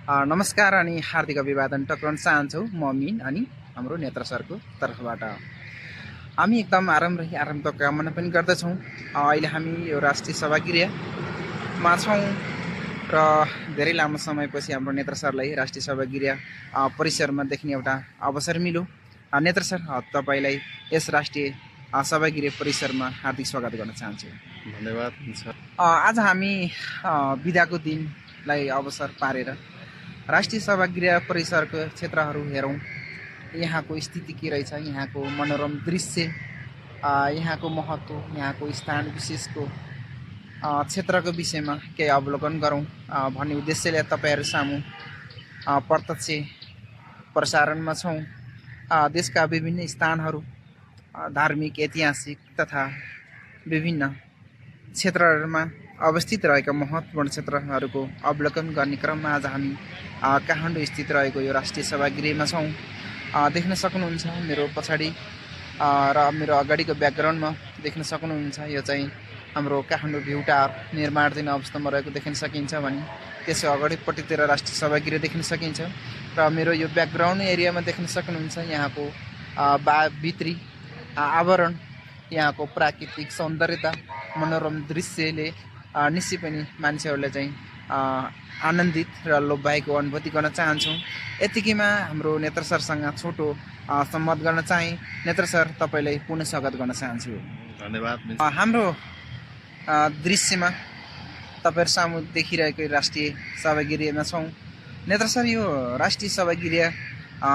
नमस्कार अनि हार्दिक अभिवादन टक्राउन चाहन्छौँ म मिन अनि हाम्रो नेत्र सरको तर्फबाट। हामी एकदम आरामको कामना पनि गर्दछौँ। अहिले हामी यो राष्ट्रिय सभागृहमा छौँ र धेरै लामो समयपछि हाम्रो नेत्र सरलाई राष्ट्रिय सभागृह परिसरमा देख्ने एउटा अवसर मिल्यो। नेत्र सर, तपाईँलाई यस राष्ट्रिय सभागृह परिसरमा हार्दिक स्वागत गर्न चाहन्छु। धन्यवाद। आज हामी बिदाको दिनलाई अवसर पारेर राष्ट्रिय सभागृह परिसरको क्षेत्रहरू हेरौँ। यहाँको स्थिति के रहेछ, यहाँको मनोरम दृश्य, यहाँको महत्त्व, यहाँको स्थान विशेषको क्षेत्रको विषयमा केही अवलोकन गरौँ भन्ने उद्देश्यले तपाईँहरू सामु प्रत्यक्ष प्रसारणमा छौँ। देशका विभिन्न स्थानहरू, धार्मिक, ऐतिहासिक तथा विभिन्न क्षेत्रहरूमा अवस्थित रहेका महत्त्वपूर्ण क्षेत्रहरूको अवलोकन गर्ने क्रममा आज हामी काठमाडौँ स्थित रहेको यो राष्ट्रिय सभागृहमा छौँ। देख्न सक्नुहुन्छ मेरो पछाडि र मेरो अगाडिको ब्याकग्राउन्डमा देख्न सक्नुहुन्छ यो चाहिँ हाम्रो काठमाडौँ भ्यू टावर निर्माणाधीन अवस्थामा रहेको देख्न सकिन्छ भने त्यसको अगाडिपट्टितिर राष्ट्रिय सभागृह देख्न सकिन्छ र मेरो यो ब्याकग्राउन्ड एरियामा देख्न सक्नुहुन्छ यहाँको भित्री आवरण, यहाँको प्राकृतिक सौन्दर्यता, मनोरम दृश्यले निश्चय पनि मान्छेहरूले चाहिँ आनन्दित र लोभ्याएको अनुभूति गर्न चाहन्छौँ। यतिकैमा हाम्रो नेत्र सरसँग छोटो संवाद गर्न चाहे। नेत्र सर, तपाईँलाई पुनः स्वागत गर्न चाहन्छु। धन्यवाद। हाम्रो दृश्यमा तपाईँहरू सामु देखिरहेको राष्ट्रिय सभागृहमा छौँ। नेत्र सर, यो राष्ट्रिय सभागृह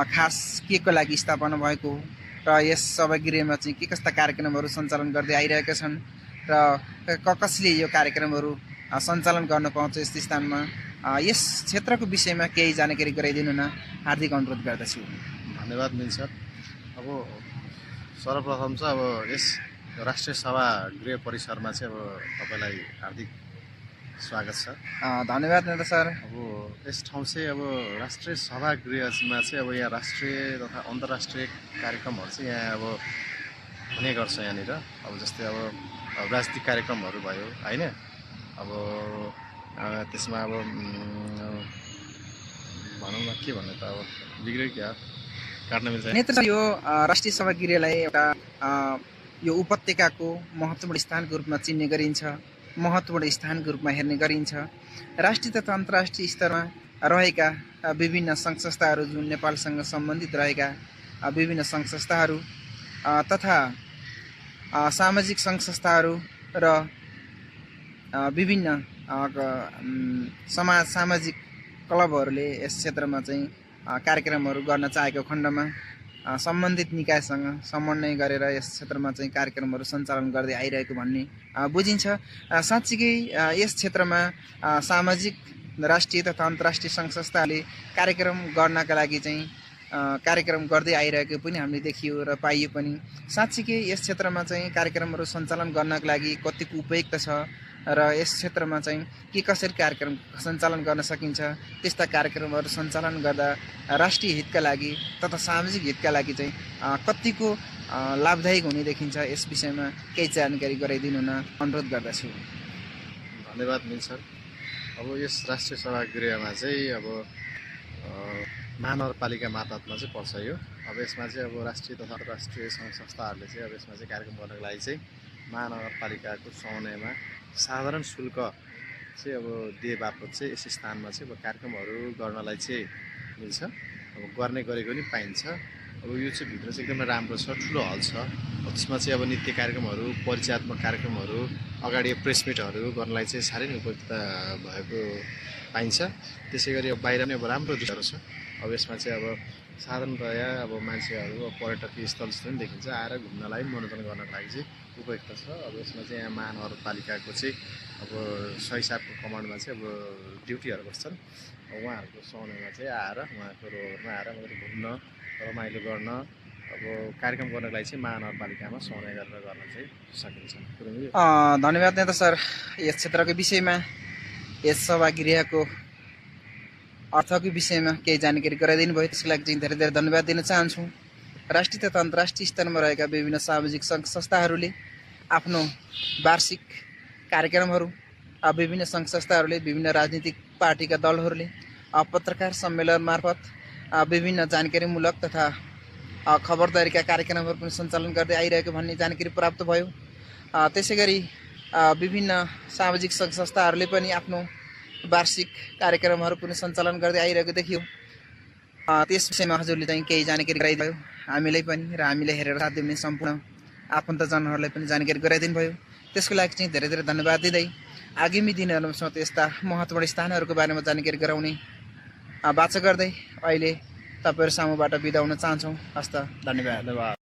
खास के को लागि स्थापना भएको र यस सभागृहमा चाहिँ के कस्ता कार्यक्रमहरू सञ्चालन गर्दै आइरहेका छन् र कसले यो कार्यक्रमहरू सञ्चालन गर्न पाउँछ यस स्थानमा, यस क्षेत्रको विषयमा केही जानकारी गराइदिनु न हार्दिक अनुरोध गर्दछु। धन्यवाद मिल्छ। अब सर्वप्रथम चाहिँ यस राष्ट्रिय सभागृह परिसरमा चाहिँ तपाईँलाई हार्दिक स्वागत छ। धन्यवाद नेता सर। यस ठाउँ चाहिँ राष्ट्रिय सभागृहमा चाहिँ यहाँ राष्ट्रिय तथा अन्तर्राष्ट्रिय कार्यक्रमहरू चाहिँ यहाँ हुने गर्छ। यहाँनिर जस्तै राजनीतिक कार्यक्रमहरू भयो होइन, त्यसमा भनौँ न के भन्ने त बिग्रियो क्या काट्न मिल्छ। नेत्र यो राष्ट्रिय सभागृहलाई एउटा यो उपत्यकाको महत्त्वपूर्ण स्थानको रूपमा चिन्ने गरिन्छ, महत्त्वपूर्ण स्थानको रूपमा हेर्ने गरिन्छ। राष्ट्रिय तथा अन्तर्राष्ट्रिय स्तरमा रहेका विभिन्न सङ्घ संस्थाहरू, जुन नेपालसँग सम्बन्धित रहेका विभिन्न सङ्घ संस्थाहरू तथा सामाजिक सङ्घ संस्थाहरू र विभिन्न सामाजिक क्लबहरूले यस क्षेत्रमा चाहिँ कार्यक्रमहरू गर्न चाहेको खण्डमा सम्बन्धित निकायसँग समन्वय गरेर यस क्षेत्रमा चाहिँ कार्यक्रमहरू सञ्चालन गर्दै आइरहेको भन्ने बुझिन्छ। साँच्चीकै यस क्षेत्रमा सामाजिक राष्ट्रिय तथा अन्तर्राष्ट्रिय सङ्घ संस्थाहरूले कार्यक्रम गर्नका लागि चाहिँ कार्यक्रम गर्दै आइरहेको पनि हामीले देखियो र पाइयो पनि। साँच्चीकै यस क्षेत्रमा चाहिँ कार्यक्रमहरू सञ्चालन गर्नको लागि कतिको उपयुक्त छ र यस क्षेत्रमा चाहिँ के कसरी कार्यक्रम सञ्चालन गर्न सकिन्छ, त्यस्ता कार्यक्रमहरू सञ्चालन गर्दा राष्ट्रिय हितका लागि तथा सामाजिक हितका लागि चाहिँ कतिको लाभदायक हुने देखिन्छ, यस विषयमा केही जानकारी गराइदिनु न अनुरोध गर्दछु। धन्यवाद मिल्छ। यस राष्ट्रिय सभागृहमा चाहिँ महानगरपालिका मातहतमा चाहिँ पर्छ यो। यसमा चाहिँ राष्ट्रिय तथा अन्तर्राष्ट्रिय सङ्घ संस्थाहरूले चाहिँ यसमा चाहिँ कार्यक्रम गर्नको लागि चाहिँ महानगरपालिकाको समन्वयमा साधारण शुल्क चाहिँ दिए बापत चाहिँ यस स्थानमा चाहिँ कार्यक्रमहरू गर्नलाई चाहिँ मिल्छ। गर्ने गरेको पनि पाइन्छ। यो चाहिँ भित्र चाहिँ एकदमै राम्रो छ, ठुलो हल छ। त्यसमा चाहिँ नृत्य कार्यक्रमहरू, परिचयात्मक कार्यक्रमहरू, अगाडि प्रेस मिटहरू गर्नलाई चाहिँ साह्रै नै उपयुक्तता भएको पाइन्छ। त्यसै गरी बाहिर पनि राम्रो दृश्यहरू छ। यसमा चाहिँ साधारणतया मान्छेहरू पर्यटकीय स्थल जस्तो पनि देखिन्छ, आएर घुम्नलाई, मनोरञ्जन गर्नको लागि चाहिँ उपयुक्त छ। यसमा चाहिँ यहाँ महानगरपालिकाको चाहिँ सही साहबको कमान्डमा चाहिँ ड्युटीहरू बस्छन्। उहाँहरूको समयमा चाहिँ आएर उहाँको रोडमा आएर घुम्न, रमाइलो गर्न, कार्यक्रम गर्नको लागि चाहिँ महानगरपालिकामा समन्वय गरेर गर्न चाहिँ सकिन्छ। धन्यवाद नेता सर। यस क्षेत्रको विषयमा, यस सभागृहको अर्थको विषयमा केही जानकारी गराइदिनु भयो, त्यसको लागि चाहिँ धेरै धेरै धन्यवाद दिन चाहन्छु। राष्ट्रिय तथा अन्तर्राष्ट्रिय स्तरमा रहेका विभिन्न सामाजिक सङ्घ संस्थाहरूले आफ्नो वार्षिक कार्यक्रमहरू, विभिन्न सङ्घ संस्थाहरूले, विभिन्न राजनीतिक पार्टीका दलहरूले पत्रकार सम्मेलन मार्फत विभिन्न जानकारीमूलक तथा खबरदारीका कार्यक्रमहरू पनि सञ्चालन गर्दै आइरहेको भन्ने जानकारी प्राप्त भयो। त्यसै गरी विभिन्न सामाजिक सङ्घ संस्थाहरूले पनि आफ्नो वार्षिक कार्यक्रमहरू पनि सञ्चालन गर्दै आइरहेको देखियो। त्यस विषयमा हजुरले चाहिँ केही जानकारी गराइदिनुभयो हामीलाई पनि र हामीले हेरेर साथ दिने सम्पूर्ण आफन्तजनहरूलाई पनि जानकारी गराइदिनु भयो। त्यसको लागि चाहिँ धेरै धेरै धन्यवाद दिँदै आगामी दिनहरूमा यस्ता महत्त्वपूर्ण स्थानहरूको बारेमा जानकारी गराउने बाचा गर्दै अहिले तपाईँहरू सामुबाट बिदा हुन चाहन्छौँ। हस्त, धन्यवाद।